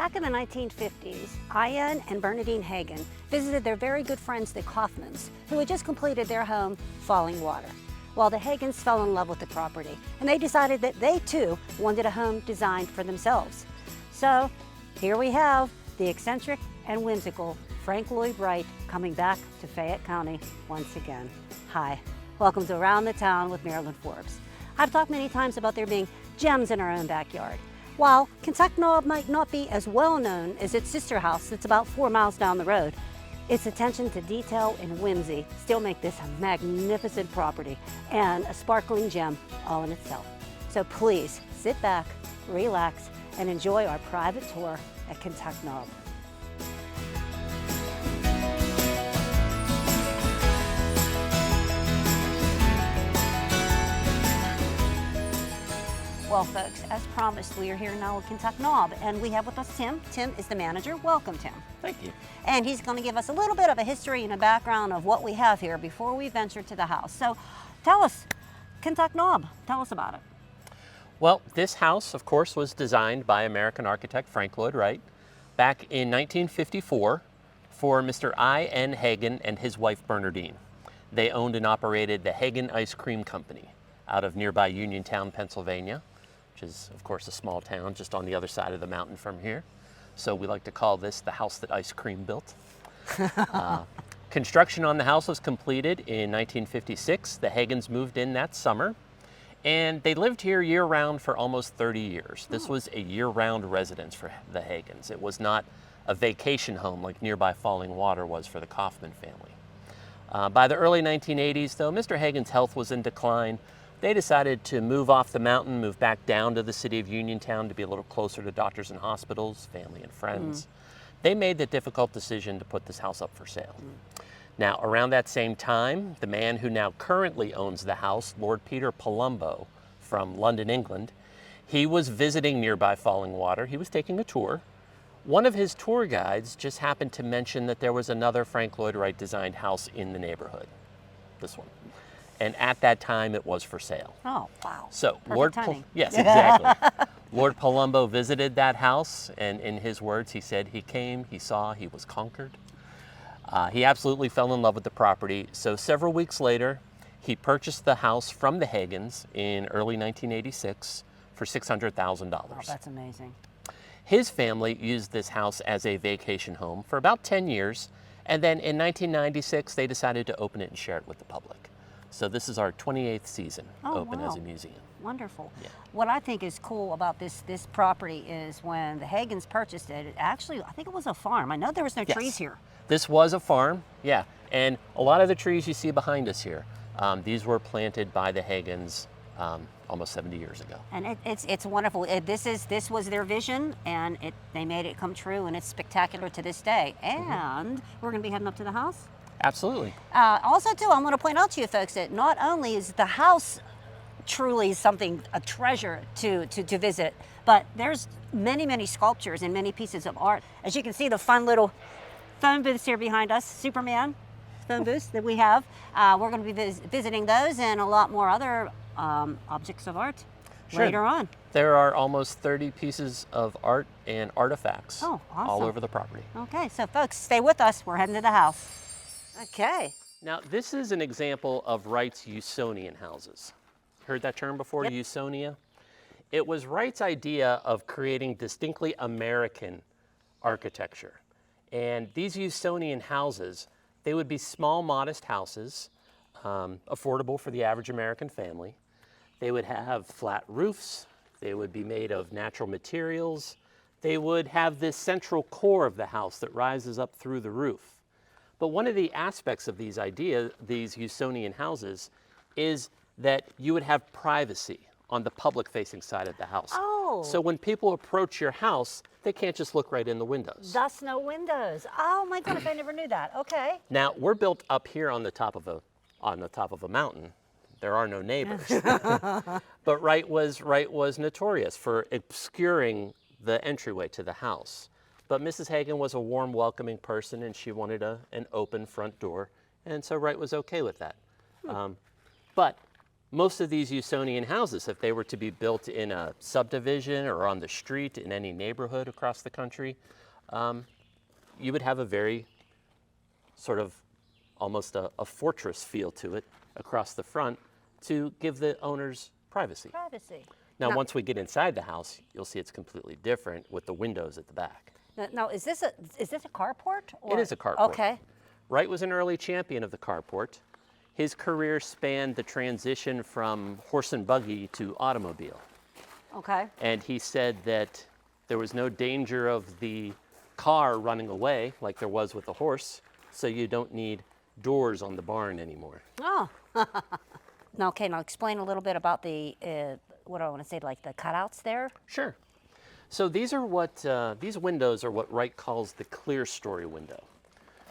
Back in the 1950s, Ian and Bernadine Hagan visited their very good friends, the Kaufmans, who had just completed their home, Falling Water. Well, the Hagans fell in love with the property, and they decided that they too wanted a home designed for themselves. So here we have the eccentric and whimsical Frank Lloyd Wright coming back to Fayette County once again. Hi, welcome to Around the Town with Marilyn Forbes. I've talked many times about there being gems in our own backyard. While Kentuck Knob might not be as well known as its sister house that's about 4 miles down the road, its attention to detail and whimsy still make this a magnificent property and a sparkling gem all in itself. So please sit back, relax, and enjoy our private tour at Kentuck Knob. Well, folks, as promised, we are here now at Kentuck Knob, and we have with us Tim. Tim is the manager. Welcome, Tim. Thank you. And he's going to give us a little bit of a history and a background of what we have here before we venture to the house. So tell us, Kentuck Knob, tell us about it. Well, this house, of course, was designed by American architect Frank Lloyd Wright back in 1954 for Mr. I.N. Hagan and his wife Bernadine. They owned and operated the Hagan Ice Cream Company out of nearby Uniontown, Pennsylvania, which is, of course, a small town just on the other side of the mountain from here. So we like to call this the house that ice cream built. Construction on the house was completed in 1956. The Hagans moved in that summer, and they lived here year-round for almost 30 years. This was a year-round residence for the Hagans. It was not a vacation home like nearby Falling Water was for the Kaufman family. By the early 1980s, though, Mr. Hagan's health was in decline. They decided to move off the mountain, move back down to the city of Uniontown to be a little closer to doctors and hospitals, family and friends. They made the difficult decision to put this house up for sale. Now, around that same time, the man who now currently owns the house, Lord Peter Palumbo from London, England, he was visiting nearby Falling Water. He was taking a tour. One of his tour guides just happened to mention that there was another Frank Lloyd Wright designed house in the neighborhood, this one. And at that time, it was for sale. Oh, wow. So, Timing. Yes, exactly. Lord Palumbo visited that house, and in his words, he said, he came, he saw, he was conquered. He absolutely fell in love with the property. So several weeks later, he purchased the house from the Hagans in early 1986 for $600,000. Oh, that's amazing. His family used this house as a vacation home for about 10 years, and then in 1996, they decided to open it and share it with the public. So this is our 28th season open as a museum. Wonderful. Yeah. What I think is cool about this property is when the Hagans purchased it, actually, I think it was a farm. I know there was no trees here. This was a farm, yeah. And a lot of the trees you see behind us here, these were planted by the Hagans almost 70 years ago. And it's wonderful. This was their vision, and they made it come true, and it's spectacular to this day. And we're going to be heading up to the house. Absolutely. Also, too, I want to point out to you folks that not only is the house truly something, a treasure to visit, but there's many, many sculptures and many pieces of art. As you can see, the fun little phone booths here behind us, Superman phone booths that we have. We're going to be visiting those and a lot more other objects of art later on. There are almost 30 pieces of art and artifacts all over the property. Okay, so folks, stay with us. We're heading to the house. Okay. Now, this is an example of Wright's Usonian houses. Heard that term before, Yep. Usonia? It was Wright's idea of creating distinctly American architecture. And these Usonian houses, they would be small, modest houses, affordable for the average American family. They would have flat roofs. They would be made of natural materials. They would have this central core of the house that rises up through the roof. But one of the aspects of these Usonian houses, is that you would have privacy on the public-facing side of the house. Oh. So when people approach your house, they can't just look right in the windows. Thus no windows. Oh my goodness, I never knew that. Okay. Now, we're built up here on the top of a mountain. There are no neighbors. But Wright was notorious for obscuring the entryway to the house. But Mrs. Hagan was a warm, welcoming person, and she wanted an open front door, and so Wright was okay with that. But Most of these Usonian houses, if they were to be built in a subdivision or on the street in any neighborhood across the country, you would have a very sort of almost a fortress feel to it across the front to give the owners privacy. Privacy. Now, once we get inside the house, you'll see it's completely different with the windows at the back. Now, is this a carport? Or? It is a carport. Okay. Wright was an early champion of the carport. His career spanned the transition from horse and buggy to automobile. Okay. And he said that there was no danger of the car running away like there was with the horse, so you don't need doors on the barn anymore. Oh. Now, okay, now explain a little bit about the, what do I want to say, like the cutouts there? Sure. So these are what, these windows are what Wright calls the clear story window.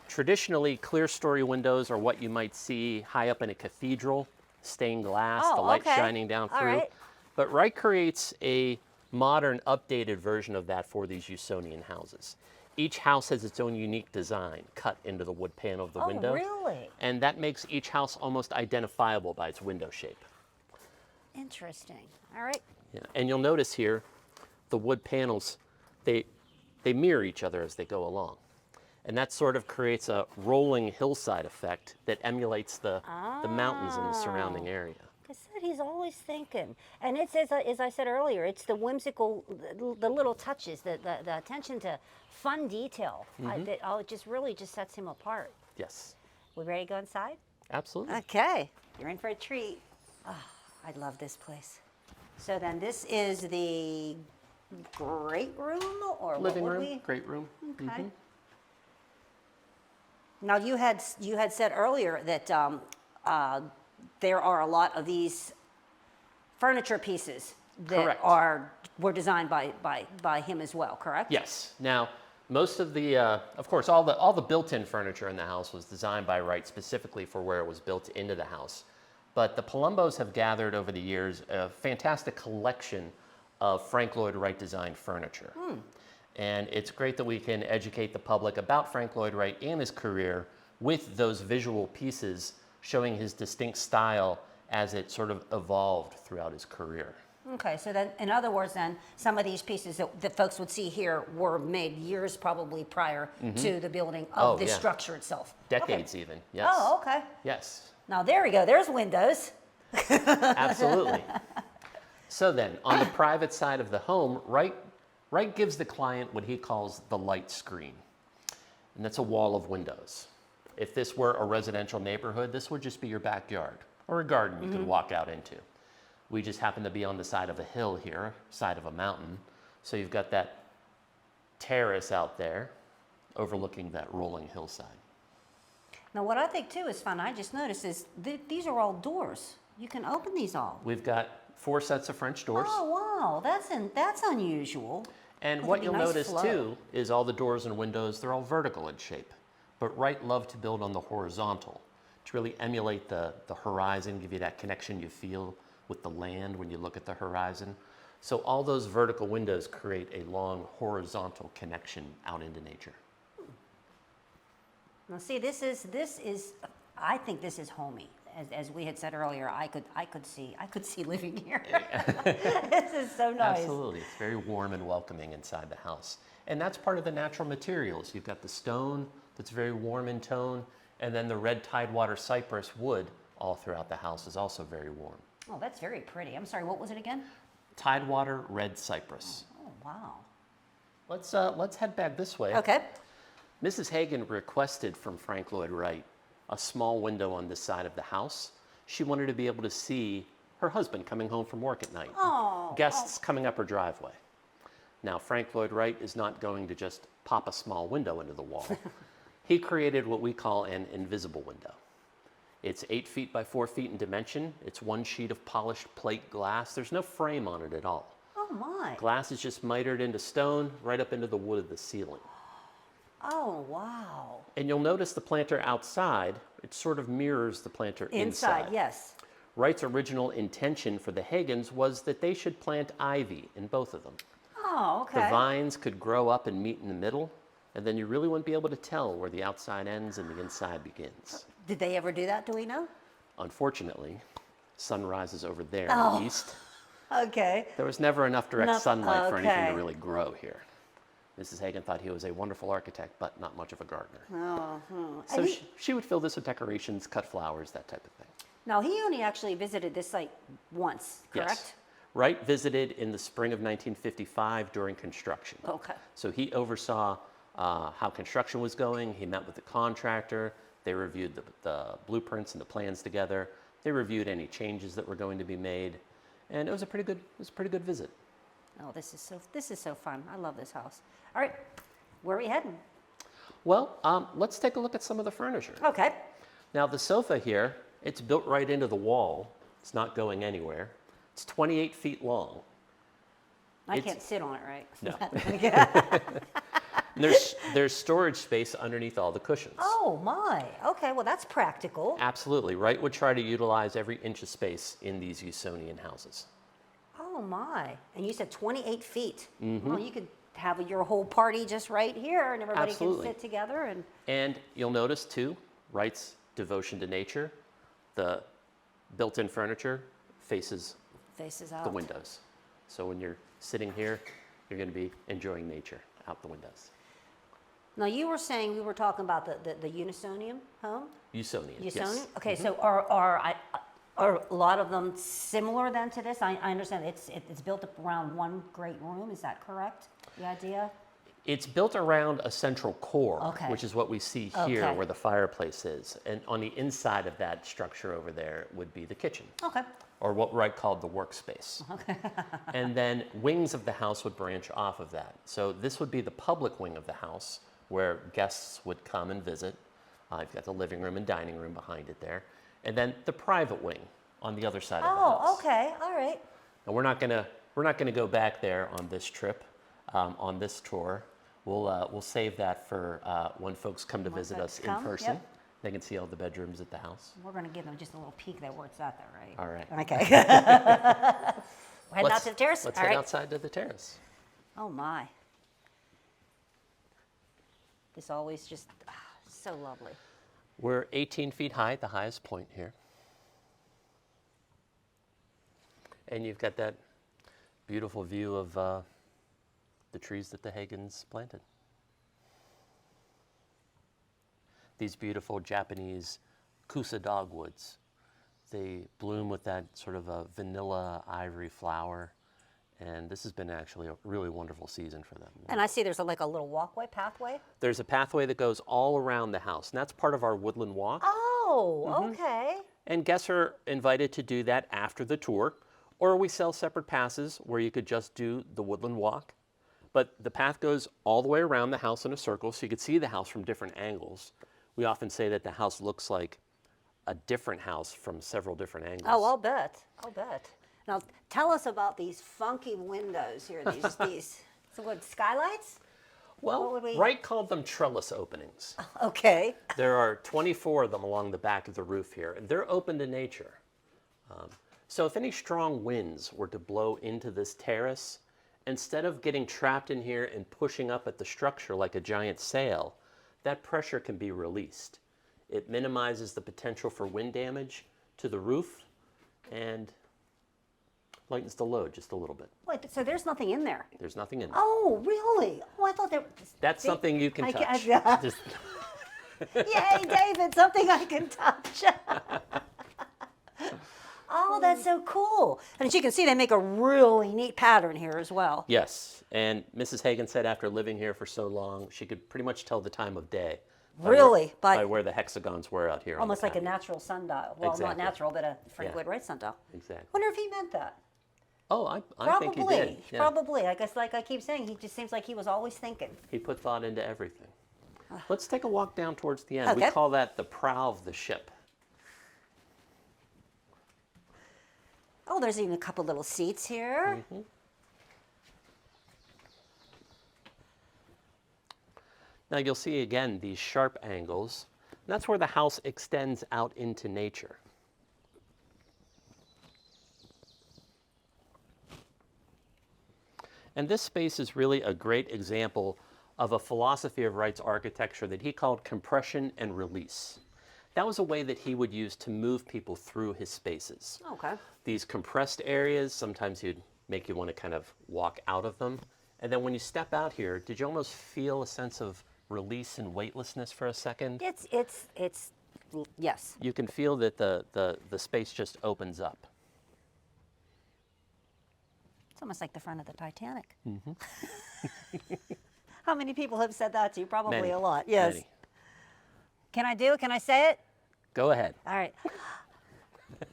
Traditionally, clear story windows are what you might see high up in a cathedral, stained glass, the light shining down through. All right. But Wright creates a modern, updated version of that for these Usonian houses. Each house has its own unique design cut into the wood panel of the window. Oh, really? And that makes each house almost identifiable by its window shape. Interesting. All right. Yeah. And you'll notice here, the wood panels, they mirror each other as they go along. And that sort of creates a rolling hillside effect that emulates the mountains in the surrounding area. I said he's always thinking. And it's, as I said earlier, it's the whimsical, the little touches, the attention to fun detail. It just really just sets him apart. Yes. We ready to go inside? Absolutely. Okay. You're in for a treat. Oh, I love this place. So then this is the great room, or Living what would room, we? great room. Okay. Now you had said earlier that there are a lot of these furniture pieces that Correct. were designed by him as well, correct? Yes. Now, most of the, of course, all the built-in furniture in the house was designed by Wright specifically for where it was built into the house. But the Palombos have gathered over the years a fantastic collection of Frank Lloyd Wright designed furniture. And it's great that we can educate the public about Frank Lloyd Wright and his career with those visual pieces showing his distinct style as it sort of evolved throughout his career. Okay, so then, in other words, then some of these pieces that folks would see here were made years probably prior to the building of the structure itself. Decades even, yes. Oh, okay. Yes. Now there we go. There's windows. Absolutely. So then, on the private side of the home, Wright gives the client what he calls the light screen, and that's a wall of windows. If this were a residential neighborhood, this would just be your backyard or a garden you could walk out into. We just happen to be on the side of a hill here, side of a mountain, so you've got that terrace out there overlooking that rolling hillside. Now what I think too is fun, I just noticed, is these are all doors. You can open these all. We've got 4 sets of French doors. Oh wow, that's unusual. And That what could be you'll nice notice flow. too is all the doors and windows, they're all vertical in shape. But Wright loved to build on the horizontal to really emulate the horizon, give you that connection you feel with the land when you look at the horizon. So all those vertical windows create a long horizontal connection out into nature. Now see, this is I think this is homey. As we had said earlier, I could see living here. This is so nice. Absolutely, it's very warm and welcoming inside the house. And that's part of the natural materials. You've got the stone that's very warm in tone, and then the red tidewater cypress wood all throughout the house is also very warm. Oh, that's very pretty. I'm sorry, what was it again? Tidewater red cypress. Oh, wow. Let's head back this way. Okay. Mrs. Hagan requested from Frank Lloyd Wright a small window on this side of the house. She wanted to be able to see her husband coming home from work at night. Oh. Guests coming up her driveway. Now, Frank Lloyd Wright is not going to just pop a small window into the wall. He created what we call an invisible window. It's 8 feet by 4 feet in dimension. It's 1 sheet of polished plate glass. There's no frame on it at all. Oh my. Glass is just mitered into stone, right up into the wood of the ceiling. Oh, wow. And you'll notice the planter outside, it sort of mirrors the planter inside. Yes. Wright's original intention for the Hagans was that they should plant ivy in both of them. Oh, okay. The vines could grow up and meet in the middle, and then you really wouldn't be able to tell where the outside ends and the inside begins. Did they ever do that? Do we know? Unfortunately, sun rises over there in Oh. the east. Okay. There was never enough direct Enough- sunlight for anything okay. to really grow here. Mrs. Hagan thought he was a wonderful architect, but not much of a gardener. Oh, So she would fill this with decorations, cut flowers, that type of thing. Now, he only actually visited this site once, correct? Yes. Wright visited in the spring of 1955 during construction. Okay. So he oversaw how construction was going. He met with the contractor. They reviewed the blueprints and the plans together. They reviewed any changes that were going to be made, and it was a pretty good visit. Oh, this is so fun. I love this house. All right, where are we heading? Well, let's take a look at some of the furniture. Okay. Now the sofa here, it's built right into the wall. It's not going anywhere. It's 28 feet long. I can't sit on it, right? No. And there's storage space underneath all the cushions. Oh my. Okay, well that's practical. Absolutely. Wright would try to utilize every inch of space in these Usonian houses. Oh my. And you said 28 feet. Mm-hmm. Well, you could have your whole party just right here and everybody Absolutely. can sit together And you'll notice too, Wright's devotion to nature, the built-in furniture faces out. the windows. So when you're sitting here, you're going to be enjoying nature out the windows. Now you were saying we were talking about the Usonian home? Usonian, Usonian? yes. Okay, so are a lot of them similar then to this? I understand it's built up around one great room, is that correct? The idea? It's built around a central core, Okay. which is what we see here Okay. where the fireplace is. And on the inside of that structure over there would be the kitchen, Okay. or what Wright called the workspace. And then wings of the house would branch off of that. So this would be the public wing of the house where guests would come and visit. You've got the living room and dining room behind it there. And then the private wing on the other side of the house. Oh, okay, all right. And we're not gonna go back there on this trip, on this tour. We'll save that for when folks come to visit us in come, person. yep. They can see all the bedrooms at the house. We're gonna give them just a little peek at where it's at there, right? All right. Okay. We're heading out to the terrace? Let's All head right. outside to the terrace. Oh my. This always just, so lovely. We're 18 feet high at the highest point here. And you've got that beautiful view of the trees that the Hagans planted. These beautiful Japanese kusa dogwoods. They bloom with that sort of a vanilla ivory flower. And this has been actually a really wonderful season for them. And I see there's like a little walkway, pathway. There's a pathway that goes all around the house, and that's part of our Woodland Walk. Oh, okay. And guests are invited to do that after the tour, or we sell separate passes where you could just do the Woodland Walk. But the path goes all the way around the house in a circle, so you could see the house from different angles. We often say that the house looks like a different house from several different angles. Oh, I'll bet. I'll bet. Now, tell us about these funky windows here. These so what, skylights? Well, what would we- Wright called them trellis openings. Okay. There are 24 of them along the back of the roof here, and they're open to nature. So if any strong winds were to blow into this terrace, instead of getting trapped in here and pushing up at the structure like a giant sail, that pressure can be released. It minimizes the potential for wind damage to the roof and lightens the load just a little bit. Wait, so there's nothing in there? There's nothing in there. Oh, really? Oh, I thought there. That's See, something you can I touch. Just- Yay, David! Something I can touch. Oh, that's so cool. And as you can see, they make a really neat pattern here as well. Yes, and Mrs. Hagan said after living here for so long, she could pretty much tell the time of day. Really? By where the hexagons were out here. Almost on the like a patio. natural sundial. Well, not Exactly. natural, but a Frank Yeah. Lloyd Wright sundial. Exactly. Wonder if he meant that. Oh, I think he Probably. did. Yeah. Probably. I guess, like I keep saying, he just seems like he was always thinking. He put thought into everything. Let's take a walk down towards the end. We Okay. call that the prow of the ship. Oh, there's even a couple little seats here. Mm-hmm. Now you'll see again these sharp angles. And that's where the house extends out into nature. And this space is really a great example of a philosophy of Wright's architecture that he called compression and release. that was a way that he would use to move people through his spaces. Okay. These compressed areas, sometimes he'd make you want to kind of walk out of them. And then when you step out here, did you almost feel a sense of release and weightlessness for a second? Yes. You can feel that the space just opens up. It's almost like the front of the Titanic. How many people have said that to you? Probably Many, a lot. Yes. many. Can I do it? Can I say it? Go ahead. All right.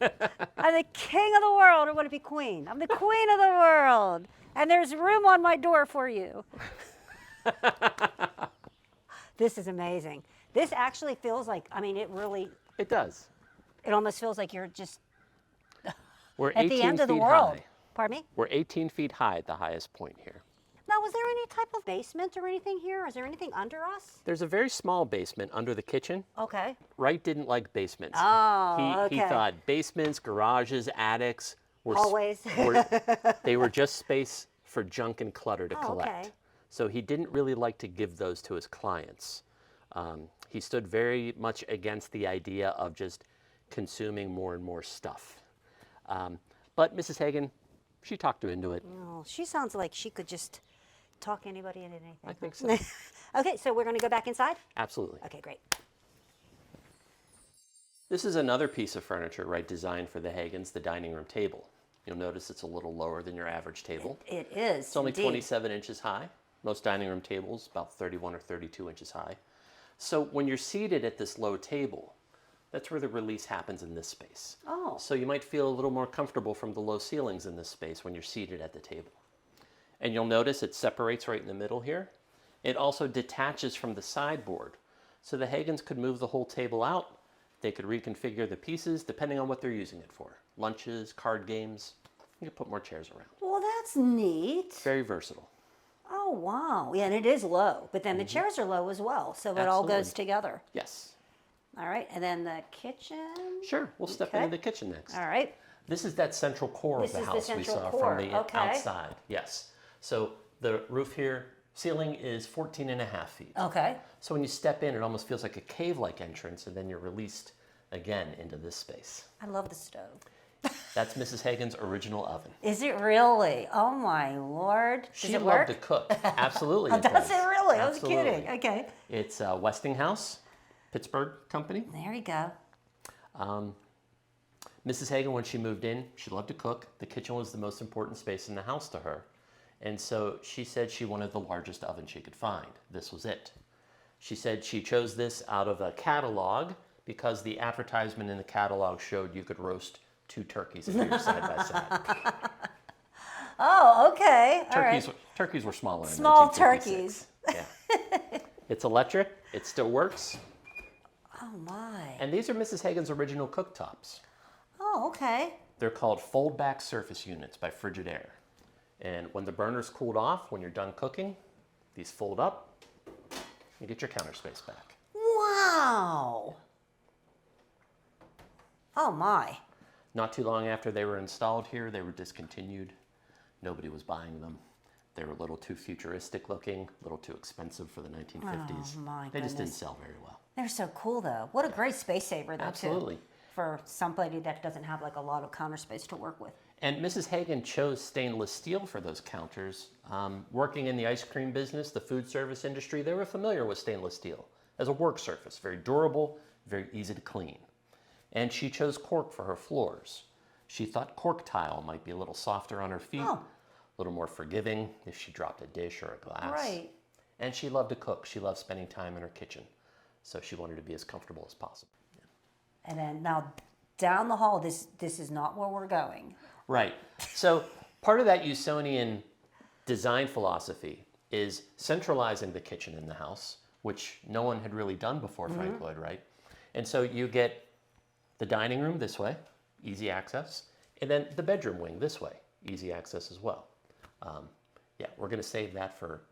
I'm the king of the world. I want to be queen. I'm the queen of the world. And there's room on my door for you. This is amazing. This actually feels like, I mean, It does. it almost feels like you're just We're at 18 the end of the feet world. high. Pardon me? We're 18 feet high at the highest point here. Now, was there any type of basement or anything here? Is there anything under us? There's a very small basement under the kitchen. Okay. Wright didn't like basements. Oh, He okay. thought basements, garages, attics were Hallways. they were just space for junk and clutter to collect. Okay. So he didn't really like to give those to his clients. He stood very much against the idea of just consuming more and more stuff. But Mrs. Hagan, she talked him into it. Oh, she sounds like she could just talk anybody into anything. I think so. Okay, so we're going to go back inside? Absolutely. Okay, great. This is another piece of furniture, right, designed for the Hagans, the dining room table. You'll notice it's a little lower than your average table. It is. It's only indeed. 27 inches high. Most dining room tables, about 31 or 32 inches high. So when you're seated at this low table, that's where the release happens in this space. Oh. So you might feel a little more comfortable from the low ceilings in this space when you're seated at the table. And you'll notice it separates right in the middle here. It also detaches from the sideboard. So the Hagans could move the whole table out. They could reconfigure the pieces depending on what they're using it for. Lunches, card games. You could put more chairs around. Well, that's neat. Very versatile. Oh, wow. Yeah, and it is low, but then the chairs are low as well, so it all goes Absolutely. together. Yes. All right, and then the kitchen. Sure, we'll step Okay. into the kitchen next. All right. This is that central core This of the is the house we central saw core, from the okay. outside. Yes. So the roof here, ceiling is 14 and a half feet. Okay. So when you step in, it almost feels like a cave-like entrance, and then you're released again into this space. I love the stove. That's Mrs. Hagan's original oven. Is it really? Oh my Lord. Does She it loved work? to cook. Absolutely. Oh, it does does. it really? I was Absolutely. kidding. Okay. It's Westinghouse, Pittsburgh company. There you go. Mrs. Hagan, when she moved in, she loved to cook. The kitchen was the most important space in the house to her. And so she said she wanted the largest oven she could find. This was it. She said she chose this out of a catalog because the advertisement in the catalog showed you could roast 2 turkeys if you were side by side. Oh, okay. All right. Turkeys were smaller. Small in 1956. Yeah. It's electric. It still works. Oh my. And these are Mrs. Hagan's original cooktops. Oh, okay. They're called fold-back surface units by Frigidaire. And when the burners cooled off, when you're done cooking, these fold up. You get your counter space back. Wow. Oh my. Not too long after they were installed here, they were discontinued. Nobody was buying them. They were a little too futuristic looking, a little too expensive for the 1950s. Oh, my They just didn't goodness. sell very well. They're so cool though. What a great space saver though Absolutely. too. For somebody that doesn't have like a lot of counter space to work with. And Mrs. Hagan chose stainless steel for those counters. Working in the ice cream business, the food service industry, they were familiar with stainless steel as a work surface, very durable, very easy to clean. And she chose cork for her floors. She thought cork tile might be a little softer on her feet, Oh. a little more forgiving if she dropped a dish or a glass. Right. And she loved to cook. She loved spending time in her kitchen. So she wanted to be as comfortable as possible. And then now down the hall, this is not where we're going. Right. So part of that Usonian design philosophy is centralizing the kitchen in the house, which no one had really done before Frank Lloyd Wright. And so you get the dining room this way, easy access, and then the bedroom wing this way, easy access as well. Yeah, we're going to save that for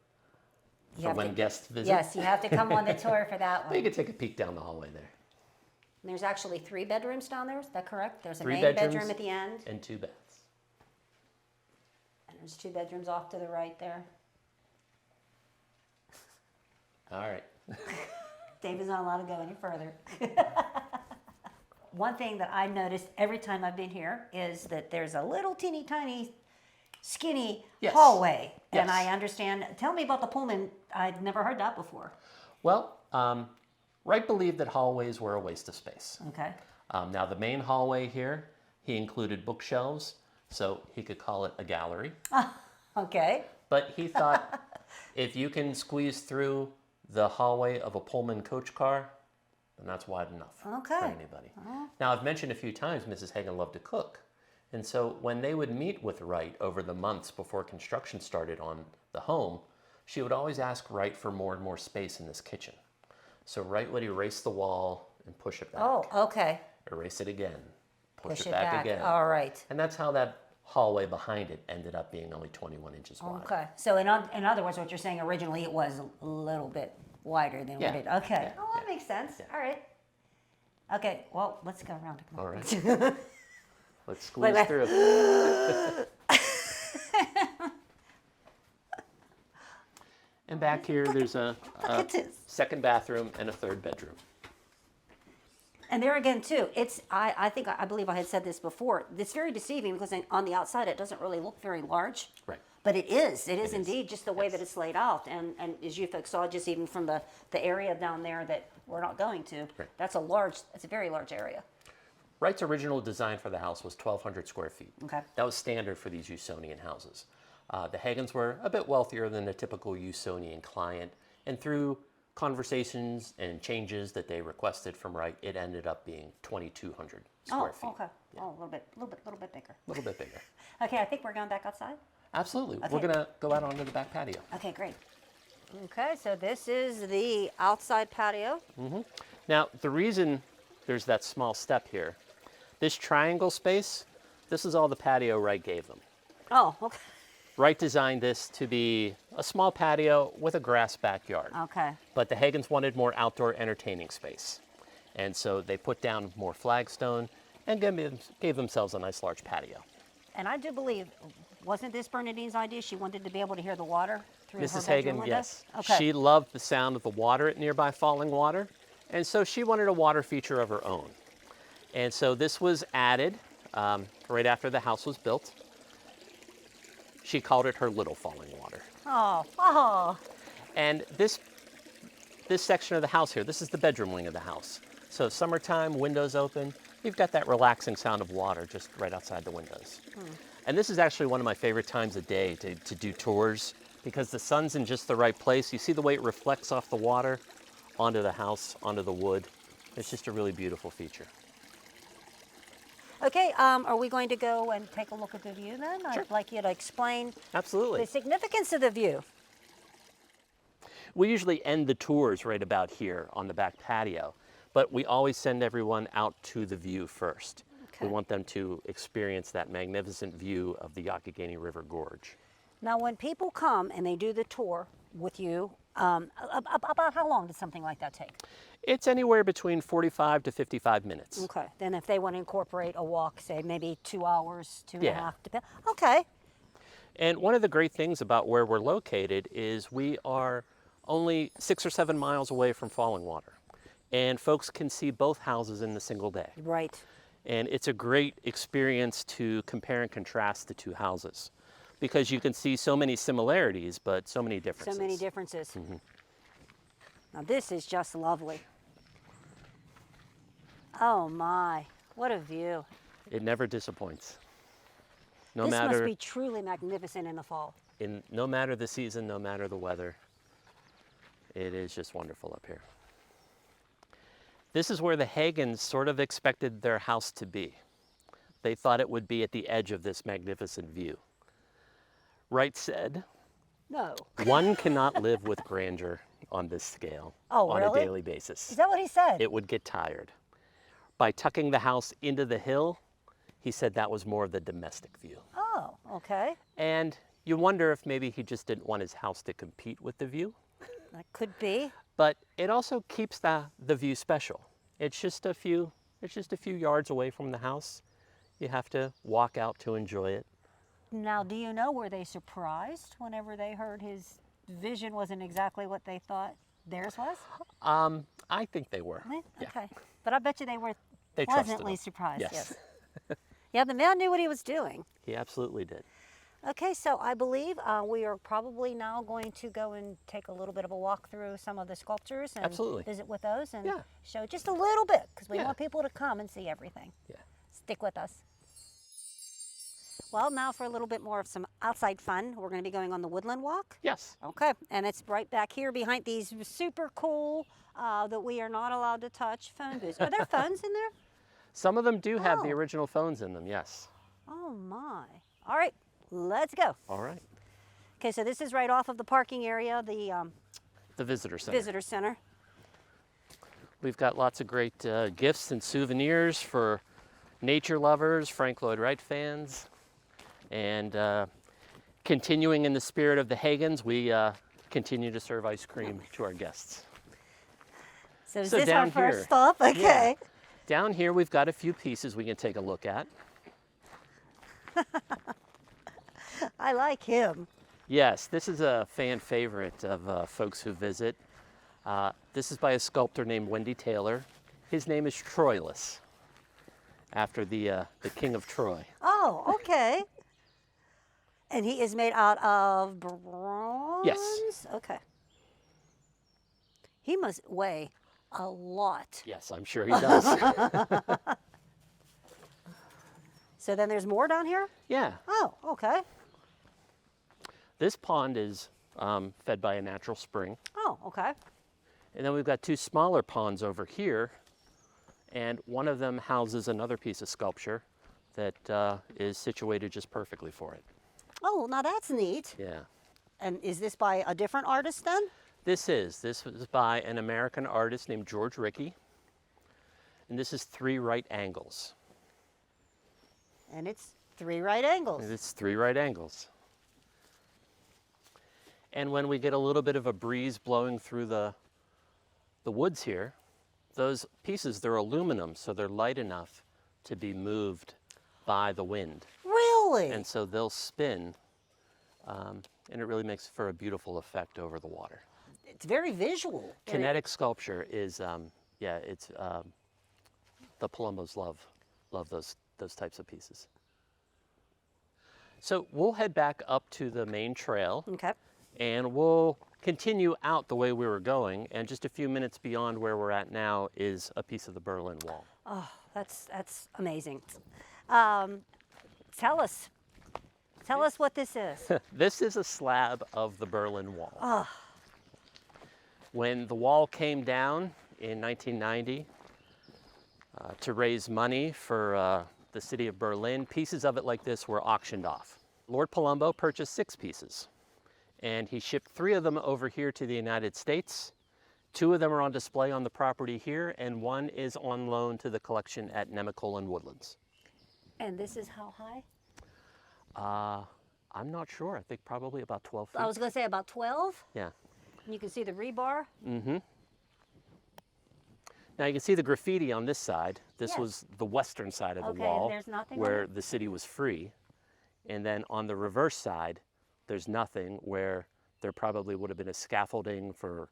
when guests visit. Yes, you have to come on the tour for that You one. can take a peek down the hallway there. And there's actually 3 bedrooms down there, is that correct? There's a 3 main bedrooms bedroom at the end, and 2 baths. and there's 2 bedrooms off to the right there. All right. David's not allowed to go any further. one thing that I noticed every time I've been here is that there's a little teeny tiny skinny Yes. hallway. And Yes. I understand, tell me about the Pullman. I've never heard that before. Well, Wright believed that hallways were a waste of space. Okay. Now the main hallway here, he included bookshelves, so he could call it a gallery. Okay. But he thought if you can squeeze through the hallway of a Pullman coach car, then that's wide enough Okay. for anybody. Now I've mentioned a few times Mrs. Hagan loved to cook. And so when they would meet with Wright over the months before construction started on the home, she would always ask Wright for more and more space in this kitchen. So Wright would erase the wall and push it back. Oh, okay. Erase it again, push it back. back again. All right. And that's how that hallway behind it ended up being only 21 inches wide. Okay. So in other words, what you're saying, originally it was a little bit wider than what it. Okay. Yeah. Oh, that makes sense. All right. Okay. Well, let's go around. Come on. All right. Let's squeeze wait. through. And back here, there's a at this. second bathroom and a third bedroom. And there again, too, I believe I had said this before. It's very deceiving because on the outside it doesn't really look very large. Right. But it is. It is is. indeed just the way that it's laid out. And as you folks saw, just even from the area down there that we're not going to, Right. that's a very large area. Wright's original design for the house was 1,200 square feet. Okay. That was standard for these Usonian houses. The Hagans were a bit wealthier than the typical Usonian client, and through conversations and changes that they requested from Wright, it ended up being 2,200 square feet. Okay. Oh, a little bit bigger. A little bit bigger. Okay, I think we're going back outside. Absolutely. Okay. We're going to go out onto the back patio. Okay, great. Okay, so this is the outside patio. Now, the reason there's that small step here, this triangle space, this is all the patio Wright gave them. Oh, okay. Wright designed this to be a small patio with a grass backyard. Okay. But the Hagans wanted more outdoor entertaining space. And so they put down more flagstone and gave themselves a nice large patio. And I do believe, wasn't this Bernadine's idea? She wanted to be able to hear the water through her Mrs. bedroom Hagan, window? yes. Okay. She loved the sound of the water at nearby falling water. And so she wanted a water feature of her own. And so this was added right after the house was built. She called it her little falling water. Oh. And this section of the house here, this is the bedroom wing of the house. So summertime, windows open, you've got that relaxing sound of water just right outside the windows. And this is actually one of my favorite times of day to do tours because the sun's in just the right place. You see the way it reflects off the water onto the house, onto the wood. It's just a really beautiful feature. Okay, are we going to go and take a look at the view then? Sure. I'd like you to explain Absolutely. the significance of the view. We usually end the tours right about here on the back patio, but we always send everyone out to the view first. Okay. We want them to experience that magnificent view of the Youghiogheny River Gorge. Now, when people come and they do the tour with you, about how long does something like that take? It's anywhere between 45 to 55 minutes. Okay, then if they want to incorporate a walk, say maybe 2 hours, two and a Yeah. half, okay. And one of the great things about where we're located is we are only 6 or 7 miles away from falling water. And folks can see both houses in a single day. Right. And it's a great experience to compare and contrast the two houses because you can see so many similarities, but so many differences. So many differences. Now this is just lovely. Oh my, what a view. It never disappoints. No This matter must be truly magnificent in the fall. no matter the season, no matter the weather, it is just wonderful up here. This is where the Hagans sort of expected their house to be. They thought it would be at the edge of this magnificent view. Wright said, No. one cannot live with grandeur on this scale Oh, on really? a daily basis. Is that what he said? It would get tired. By tucking the house into the hill, he said that was more of the domestic view. Oh, okay. And you wonder if maybe he just didn't want his house to compete with the view. That could be. But it also keeps the view special. It's just a few yards away from the house. You have to walk out to enjoy it. Now, do you know, were they surprised whenever they heard his vision wasn't exactly what they thought theirs was? I think they were. Eh, Yeah. Okay. But I bet you they were They trusted pleasantly him. surprised. Yes. Yeah, the man knew what he was doing. He absolutely did. Okay, so I believe we are probably now going to go and take a little bit of a walk through some of the sculptures and Absolutely. visit with those and Yeah. show just a little bit because we Yeah. want people to come and see everything. Yeah. Stick with us. Well, now for a little bit more of some outside fun, we're going to be going on the Woodland Walk. Yes. Okay, and it's right back here behind these super cool that we are not allowed to touch phone booths. Are there phones in there? Some of them do have the Oh. original phones in them, yes. Oh my. All right, let's go. All right. Okay, so this is right off of the parking area, The visitor center. visitor center. We've got lots of great gifts and souvenirs for nature lovers, Frank Lloyd Wright fans. And continuing in the spirit of the Hagans, we continue to serve ice cream to our guests. So is So this our down first here- stop? Okay. Yeah. Down here, we've got a few pieces we can take a look at. I like him. Yes, this is a fan favorite of folks who visit. This is by a sculptor named Wendy Taylor. His name is Troilus, after the king of Troy. Oh, okay. And he is made out of bronze? Yes. Okay. He must weigh a lot. Yes, I'm sure he does. So then there's more down here? Yeah, Oh, okay. this pond is fed by a natural spring. Oh, okay. And then we've got two smaller ponds over here, and one of them houses another piece of sculpture that is situated just perfectly for it. Oh, now that's neat. Yeah. And is this by a different artist then? This was by an American artist named George Rickey, and this is 3 right angles. And it's 3 right angles. And it's 3 right angles. And when we get a little bit of a breeze blowing through the woods here, those pieces, they're aluminum, so they're light enough to be moved by the wind. Really? And so they'll spin, and it really makes for a beautiful effect over the water. It's very visual. Kinetic sculpture is, it's the Palombos love those types of pieces. So we'll head back up to the main trail, Okay. and we'll continue out the way we were going. And just a few minutes beyond where we're at now is a piece of the Berlin Wall. Oh, that's amazing. Tell us what this is. This is a slab of the Berlin Wall. Oh, When the wall came down in 1990 to raise money for the city of Berlin, pieces of it like this were auctioned off. Lord Palumbo purchased 6 pieces, and he shipped 3 of them over here to the United States. 2 of them are on display on the property here, and 1 is on loan to the collection at Nemacolin Woodlands. and this is how high? I'm not sure. I think probably about 12 feet. I was going to say about 12. Yeah. And you can see the rebar. Mm-hmm. Now you can see the graffiti on this side. This Yes. was the western side of the Okay, wall, there's nothing on where it? the city was free. And then on the reverse side, there's nothing, where there probably would have been a scaffolding for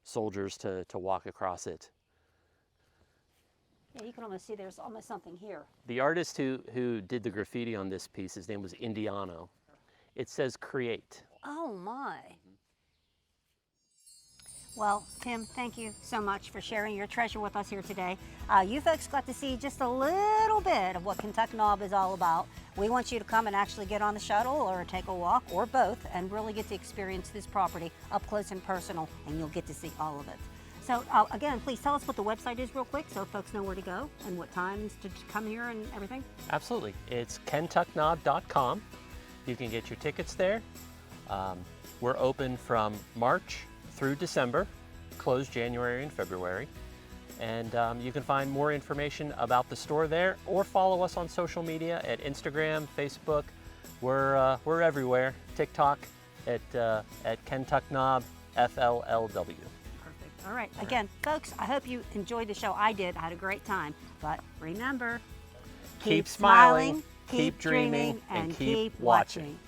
soldiers to walk across it. Yeah, you can almost see there's almost something here. The artist who did the graffiti on this piece, his name was Indiano. It says "create." Oh my. Well, Tim, thank you so much for sharing your treasure with us here today. You folks got to see just a little bit of what Kentuck Knob is all about. We want you to come and actually get on the shuttle or take a walk or both and really get to experience this property up close and personal, and you'll get to see all of it. So again, please tell us what the website is real quick so folks know where to go and what times to come here and everything. Absolutely. It's kentuckknob.com. You can get your tickets there. We're open from March through December, closed January and February. And you can find more information about the store there, or follow us on social media at Instagram, Facebook. We're everywhere. TikTok at Kentuck Knob FLLW. Perfect. All right. Again, folks, I hope you enjoyed the show. I did. I had a great time. But remember, Keep smiling, keep dreaming, and keep watching.